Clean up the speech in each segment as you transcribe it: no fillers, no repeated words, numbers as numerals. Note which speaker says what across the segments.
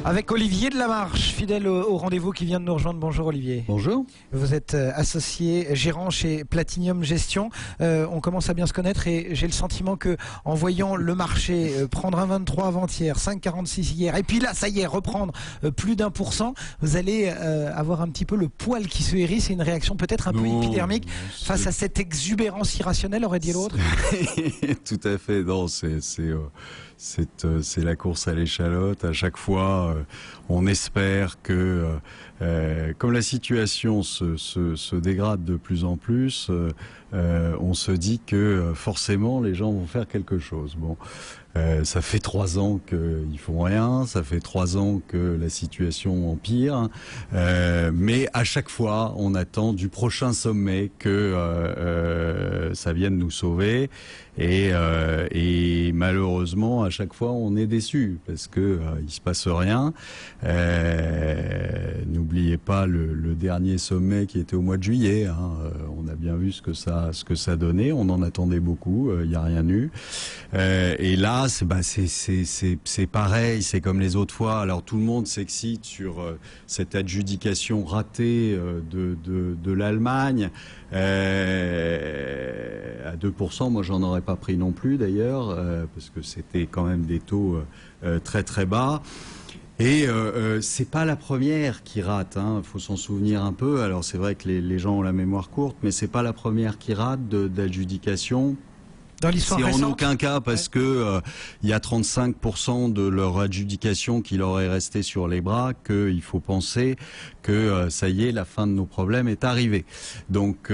Speaker 1: Avec Olivier de la Marche, fidèle au rendez-vous qui vient de nous rejoindre. Bonjour Olivier.
Speaker 2: Bonjour.
Speaker 1: Vous êtes associé gérant chez Platinium Gestion. On commence à bien se connaître et j'ai le sentiment que en voyant le marché prendre un 23 avant-hier, 5,46 hier, et puis là ça y est reprendre plus d'1%, vous allez avoir un petit peu le poil qui se hérisse et une réaction peut-être un peu épidermique face à cette exubérance irrationnelle, aurait dit l'autre.
Speaker 2: Tout à fait. Non, c'est la course à l'échalote. À chaque fois, on espère que, comme la situation se dégrade de plus en plus, on se dit que forcément les gens vont faire quelque chose. Bon, ça fait 3 ans qu'ils font rien, ça fait 3 ans que la situation empire, mais à chaque fois, on attend du prochain sommet que ça vienne nous sauver. Et malheureusement, à chaque fois, on est déçu parce que il se passe rien. N'oubliez pas le dernier sommet qui était au mois de juillet. On a bien vu ce que ça donnait. On en attendait beaucoup. Il n'y a rien eu. Et là, c'est pareil. C'est comme les autres fois. Alors tout le monde s'excite sur cette adjudication ratée de l'Allemagne. À 2%, moi j'en aurais pas pris non plus d'ailleurs, parce que c'était quand même des taux très très bas. Et c'est pas la première qui rate, faut s'en souvenir un peu. Alors c'est vrai que les gens ont la mémoire courte, mais c'est pas la première qui rate d'adjudication.
Speaker 1: Dans l'histoire récente.
Speaker 2: C'est en aucun cas parce que il y a 35% de leur adjudication qui leur est restée sur les bras qu'il faut penser que ça y est, la fin de nos problèmes est arrivée. Donc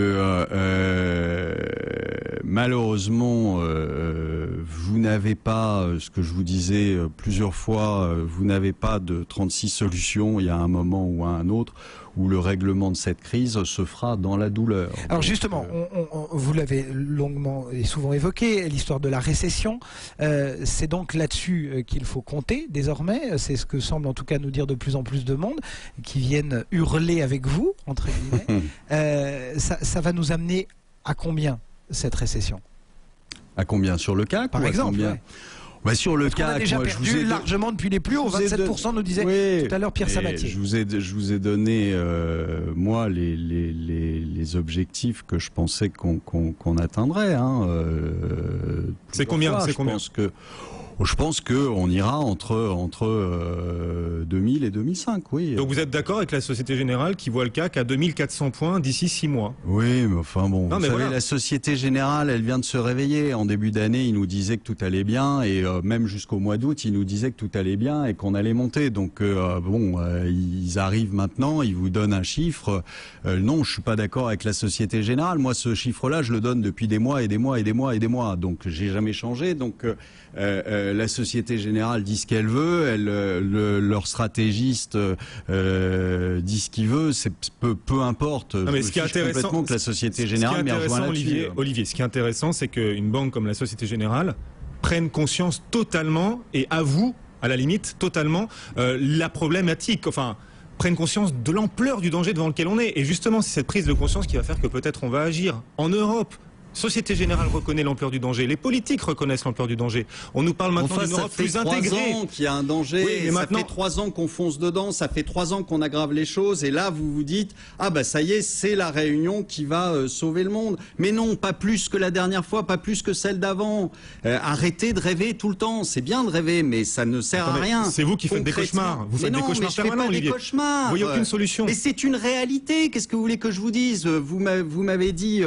Speaker 2: malheureusement, vous n'avez pas, ce que je vous disais plusieurs fois, vous n'avez pas de 36 solutions. Il y a un moment ou à un autre où le règlement de cette crise se fera dans la douleur.
Speaker 1: Alors justement, vous l'avez longuement et souvent évoqué, l'histoire de la récession. C'est donc là-dessus qu'il faut compter désormais. C'est ce que semble en tout cas nous dire de plus en plus de monde qui viennent hurler avec vous, entre guillemets. Ça va nous amener à combien cette récession?
Speaker 2: À combien? Sur le CAC
Speaker 1: par exemple?
Speaker 2: Bah sur le CAC,
Speaker 1: on a déjà perdu largement depuis les plus hauts, 27% nous disait tout à l'heure Pierre Sabatier.
Speaker 2: Je vous ai donné moi les objectifs que je pensais qu'on atteindrait.
Speaker 3: C'est combien?
Speaker 2: Je pense qu'on ira entre 2000 et 2005, oui.
Speaker 3: Donc vous êtes d'accord avec la Société Générale qui voit le CAC à 2400 points d'ici 6 mois?
Speaker 2: Oui, mais enfin bon, vous savez, la Société Générale, elle vient de se réveiller. En début d'année, ils nous disaient que tout allait bien, et même jusqu'au mois d'août, ils nous disaient que tout allait bien et qu'on allait monter. Donc ils arrivent maintenant, ils vous donnent un chiffre. Non, je suis pas d'accord avec la Société Générale. Moi, ce chiffre-là, je le donne depuis des mois et des mois et des mois et des mois. Donc j'ai jamais changé. Donc la Société Générale dit ce qu'elle veut, leur stratégiste dit ce qu'il veut, peu importe.
Speaker 3: Non, mais ce qui est intéressant,
Speaker 2: complètement que la Société Générale m'y rejoint là-dessus.
Speaker 3: Olivier, ce qui est intéressant, c'est qu'une banque comme la Société Générale prenne conscience totalement et avoue, à la limite, totalement la problématique. Enfin, prennent conscience de l'ampleur du danger devant lequel on est. Et justement, c'est cette prise de conscience qui va faire que peut-être on va agir en Europe. Société Générale reconnaît l'ampleur du danger. Les politiques reconnaissent l'ampleur du danger. On nous parle maintenant d'une Europe plus intégrée.
Speaker 2: Ça fait 3 ans qu'il y a un danger.
Speaker 3: Oui, mais
Speaker 2: ça fait 3 ans qu'on fonce dedans. Ça fait 3 ans qu'on aggrave les choses. Et là, vous vous dites, ah bah ça y est, c'est la réunion qui va sauver le monde. Mais non, pas plus que la dernière fois, pas plus que celle d'avant. Arrêtez de rêver tout le temps. C'est bien de rêver, mais ça ne sert à rien.
Speaker 3: C'est vous qui faites des cauchemars. Vous faites des cauchemars permanents, Olivier. Vous voyez aucune solution.
Speaker 2: Mais c'est une réalité. Qu'est-ce que vous voulez que je vous dise? Vous m'avez dit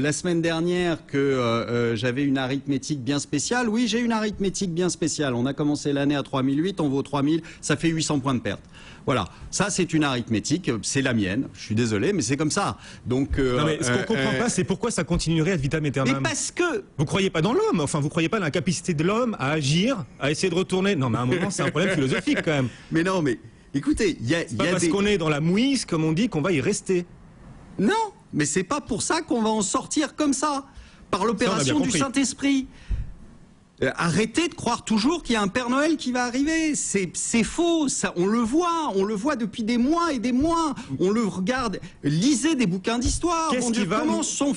Speaker 2: la semaine dernière que j'avais une arithmétique bien spéciale. Oui, j'ai une arithmétique bien spéciale. On a commencé l'année à 3008, on vaut 3000, ça fait 800 points de perte. Voilà, ça c'est une arithmétique, c'est la mienne. Je suis désolé, mais c'est comme ça. Donc,
Speaker 3: non, mais ce qu'on comprend pas, c'est pourquoi ça continuerait ad vitam aeternam.
Speaker 2: Mais parce que
Speaker 3: vous croyez pas dans l'homme. Enfin, vous croyez pas dans la capacité de l'homme à agir, à essayer de retourner. Non, mais à un moment, c'est un problème philosophique quand même.
Speaker 2: Mais non, mais écoutez, il y a
Speaker 3: parce qu'on est dans la mouise, comme on dit, qu'on va y rester.
Speaker 2: Non, mais c'est pas pour ça qu'on va en sortir comme ça, par l'opération du Saint-Esprit. Arrêtez de croire toujours qu'il y a un Père Noël qui va arriver. C'est faux. Ça, on le voit depuis des mois et des mois. On le regarde. Lisez des bouquins d'histoire. Comment sont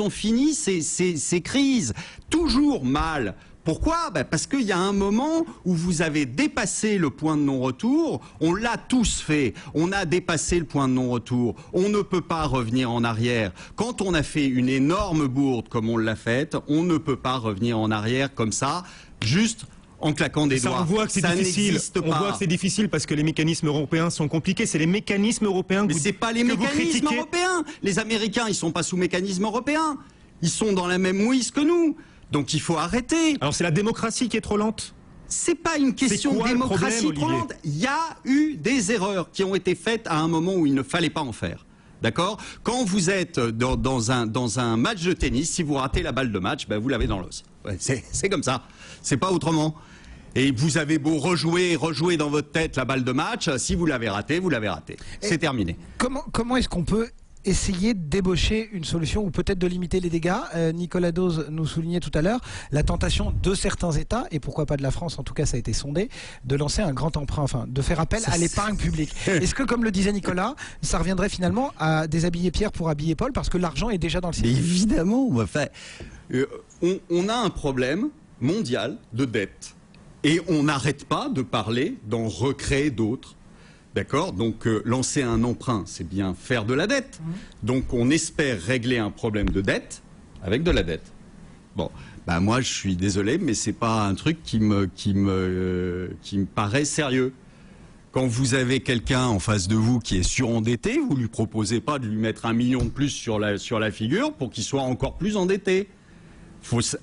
Speaker 2: finies ces crises? Toujours mal Pourquoi ? Parce qu'il y a un moment où vous avez dépassé le point de non-retour. On l'a tous fait. On a dépassé le point de non-retour. On ne peut pas revenir en arrière. Quand on a fait une énorme bourde comme on l'a faite, on ne peut pas revenir en arrière comme ça, juste en claquant des doigts.
Speaker 3: On voit que c'est difficile. On voit que c'est difficile parce que les mécanismes européens sont compliqués. C'est les mécanismes européens que
Speaker 2: Mais c'est pas les mécanismes européens. Les Américains, ils sont pas sous mécanisme européen. Ils sont dans la même mouise que nous. Donc il faut arrêter.
Speaker 3: Alors c'est la démocratie qui est trop lente ?
Speaker 2: C'est pas une question de démocratie trop lente. Il y a eu des erreurs qui ont été faites à un moment où il ne fallait pas en faire. D'accord ? Quand vous êtes dans un match de tennis, si vous ratez la balle de match, vous l'avez dans l'os. Ouais, c'est comme ça. C'est pas autrement. Et vous avez beau rejouer dans votre tête la balle de match, si vous l'avez raté, vous l'avez raté. C'est terminé.
Speaker 1: Comment est-ce qu'on peut essayer de débaucher une solution ou peut-être de limiter les dégâts? Nicolas Dose nous soulignait tout à l'heure la tentation de certains États, et pourquoi pas de la France, en tout cas ça a été sondé, de lancer un grand emprunt, enfin de faire appel à l'épargne publique. Est-ce que, comme le disait Nicolas, ça reviendrait finalement à déshabiller Pierre pour habiller Paul, parce que l'argent est déjà dans le circuit?
Speaker 2: Évidemment, on a un problème mondial de dette et on n'arrête pas de parler d'en recréer d'autres. D'accord ? Donc lancer un emprunt, c'est bien faire de la dette. Donc on espère régler un problème de dette avec de la dette. Bon, moi je suis désolé, mais c'est pas un truc qui me paraît sérieux. Quand vous avez quelqu'un en face de vous qui est surendetté, vous lui proposez pas de lui mettre 1 million de plus sur la figure pour qu'il soit encore plus endetté.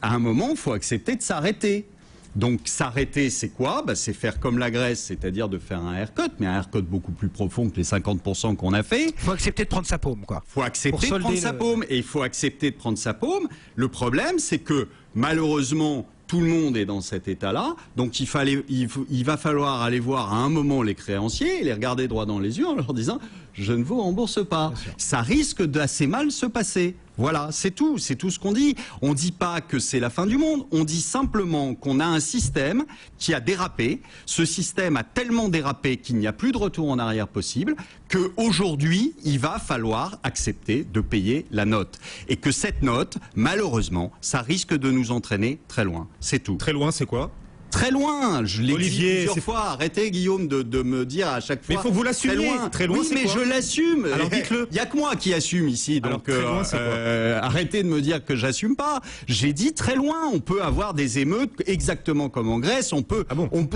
Speaker 2: À un moment, il faut accepter de s'arrêter. Donc s'arrêter, c'est quoi ? C'est faire comme la Grèce, c'est-à-dire de faire un haircut, mais un haircut beaucoup plus profond que les 50% qu'on a fait.
Speaker 1: Il faut accepter de prendre sa paume, quoi.
Speaker 2: Il faut accepter de prendre sa paume, et il faut accepter de prendre sa paume. Le problème, c'est que malheureusement, tout le monde est dans cet état-là, donc il va falloir aller voir à un moment les créanciers et les regarder droit dans les yeux en leur disant « je ne vous rembourse pas ». Ça risque d'assez mal se passer. Voilà, c'est tout ce qu'on dit. On ne dit pas que c'est la fin du monde, on dit simplement qu'on a un système qui a dérapé. Ce système a tellement dérapé qu'il n'y a plus de retour en arrière possible, qu'aujourd'hui, il va falloir accepter de payer la note. Et que cette note, malheureusement, ça risque de nous entraîner très loin. C'est tout.
Speaker 3: Très loin, c'est quoi ?
Speaker 2: Très loin, je l'ai dit plusieurs fois. Arrêtez, Guillaume, de me dire à chaque fois.
Speaker 3: Mais il faut que vous l'assumiez.
Speaker 2: Très loin, oui, mais je l'assume.
Speaker 3: Alors dites-le.
Speaker 2: Il y a que moi qui assume ici. Donc arrêtez de me dire que j'assume pas. J'ai dit très loin. On peut avoir des émeutes exactement comme en Grèce.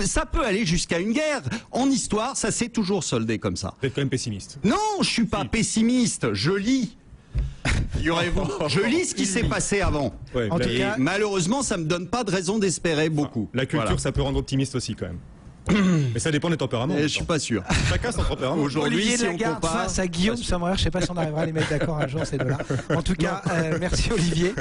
Speaker 2: Ça peut aller jusqu'à une guerre. En histoire, ça s'est toujours soldé comme ça.
Speaker 3: Vous êtes quand même pessimiste.
Speaker 2: Non, je suis pas pessimiste. Je lis. Je lis ce qui s'est passé avant.
Speaker 3: Ouais,
Speaker 1: en tout cas,
Speaker 2: malheureusement, ça me donne pas de raison d'espérer beaucoup.
Speaker 3: La culture, ça peut rendre optimiste aussi quand même. Mais ça dépend des tempéraments.
Speaker 2: Je suis pas sûr.
Speaker 3: Chacun son tempérament.
Speaker 1: Aujourd'hui, si on compare face à Guillaume Sommerer, je sais pas si on arrivera à les mettre d'accord un jour ces deux-là. En tout cas, merci Olivier.